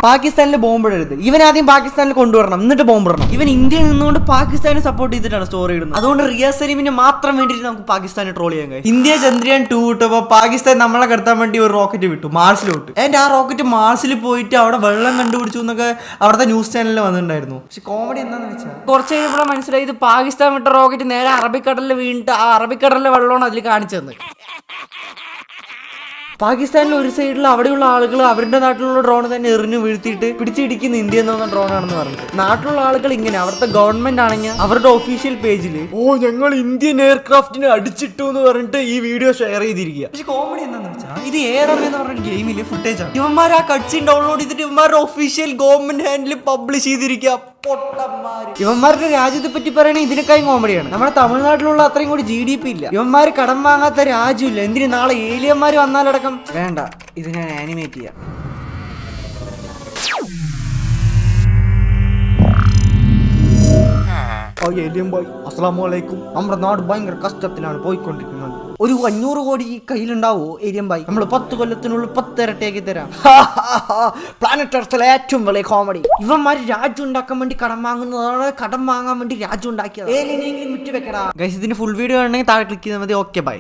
പാകിസ്ഥാനിൽ ബോംബിടരുത്. ഇവൻ ആദ്യം പാകിസ്ഥാനിൽ കൊണ്ടുവരണം, എന്നിട്ട് ബോംബിടണം. ഇവൻ ഇന്ത്യയിൽ നിന്നുകൊണ്ട് പാകിസ്ഥാനെ സപ്പോർട്ട് ചെയ്തിട്ടാണ് സ്റ്റോറി ഇടുന്നത്. അതുകൊണ്ട് റിയാസ് സലീമിന് മാത്രം വേണ്ടിയിട്ട് നമുക്ക് പാകിസ്ഥാനെ ട്രോൾ ചെയ്യാൻ കഴിയും. ഇന്ത്യ ചന്ദ്രയാൻ 2 വിട്ടപ്പോ പാകിസ്ഥാൻ നമ്മളെ കടത്താൻ വേണ്ടി ഒരു റോക്കറ്റ് വിട്ടു, മാർസിലോട്ട്. ആൻഡ് ആ റോക്കറ്റ് മാർസിൽ പോയിട്ട് അവിടെ വെള്ളം കണ്ടുപിടിച്ചു എന്നൊക്കെ അവിടുത്തെ ന്യൂസ് ചാനലിൽ വന്നിട്ടുണ്ടായിരുന്നു. പക്ഷെ കോമഡി എന്താന്ന് വെച്ചാൽ കുറച്ച് കഴിയുമ്പോൾ മനസ്സിലായി ഇത് പാകിസ്ഥാൻ വിട്ട റോക്കറ്റ് നേരെ അറബിക്കടലിൽ വീണിട്ട് ആ അറബിക്കടലിലെ വെള്ളമാണ് അതിൽ കാണിച്ചത്. പാകിസ്ഥാനിൽ ഒരു സൈഡിൽ അവിടെയുള്ള ആളുകൾ അവരുടെ നാട്ടിലുള്ള ഡ്രോൺ തന്നെ എറിഞ്ഞു വീഴ്ത്തിയിട്ട് പിടിച്ചിടിക്കുന്ന ഇന്ത്യ എന്ന ഡ്രോൺ ആണെന്ന് പറഞ്ഞു. നാട്ടിലുള്ള ആളുകൾ ഇങ്ങനെ അവിടുത്തെ ഗവൺമെന്റ് ആണെങ്കിൽ അവരുടെ ഒഫീഷ്യൽ പേജിൽ ഞങ്ങൾ ഇന്ത്യൻ എയർക്രാഫ്റ്റിനെ അടിച്ചിട്ടു എന്ന് പറഞ്ഞിട്ട് ഈ വീഡിയോ ഷെയർ ചെയ്തിരിക്കുക. പക്ഷെ കോമഡി എന്താന്ന് വെച്ചാൽ ഇത് ഏറെന്ന് പറഞ്ഞ ഗെയിമിലെ ഫുട്ടേജ് ആണ്. ഇവന്മാർ ആ കട്ട്സീൻ ഡൗൺലോഡ് ചെയ്തിട്ട് ഇവന്മാരുടെ ഒഫീഷ്യൽ ഗവൺമെന്റ് ഹാൻഡിൽ പബ്ലിഷ് ചെയ്തിരിക്കുക. ഇവന്മാരുടെ രാജ്യത്തെ പറ്റി പറയണേ ഇതിനേക്കാളും കോമഡിയാണ്. നമ്മുടെ തമിഴ്നാട്ടിലുള്ള അത്രയും കൂടി GDP ഇല്ല. ഇവന്മാർ കടം വാങ്ങാത്ത രാജ്യമില്ല. എന്തിന് നാളെ ഏലിയന്മാർ വന്നാലടക്കം വേണ്ട, ഇത് ഞാൻ ആനിമേറ്റ് ചെയ്യാം. ഏലിയൻ ബോയ് അസ്സലാമലൈക്കും. നമ്മുടെ നാട് ഭയങ്കര കഷ്ടത്തിലാണ് പോയിക്കൊണ്ടിരിക്കുന്നത്. ഒരു 500 കോടി കയ്യിലുണ്ടാവോ ഏലിയൻ ബോയ്? നമ്മൾ 10 കൊല്ലത്തിനുള്ളിൽ 10 ഇരട്ടിയാക്കി തരാം. പ്ലാനറ്റ് എർത്തിലെ ഏറ്റവും വലിയ കോമഡി. ഇവന്മാർ രാജ്യം ഉണ്ടാക്കാൻ വേണ്ടി കടം വാങ്ങുന്നതാണ്, കടം വാങ്ങാൻ വേണ്ടി രാജ്യം ഉണ്ടാക്കിയത്. ഏലിയനെങ്കിലും വിറ്റ് വെക്കടാ. ഗൈസ്, ഇതിന്റെ ഫുൾ വീഡിയോ ആണെങ്കിൽ താഴെ ക്ലിക്ക് ചെയ്താൽ മതി. Okay bye.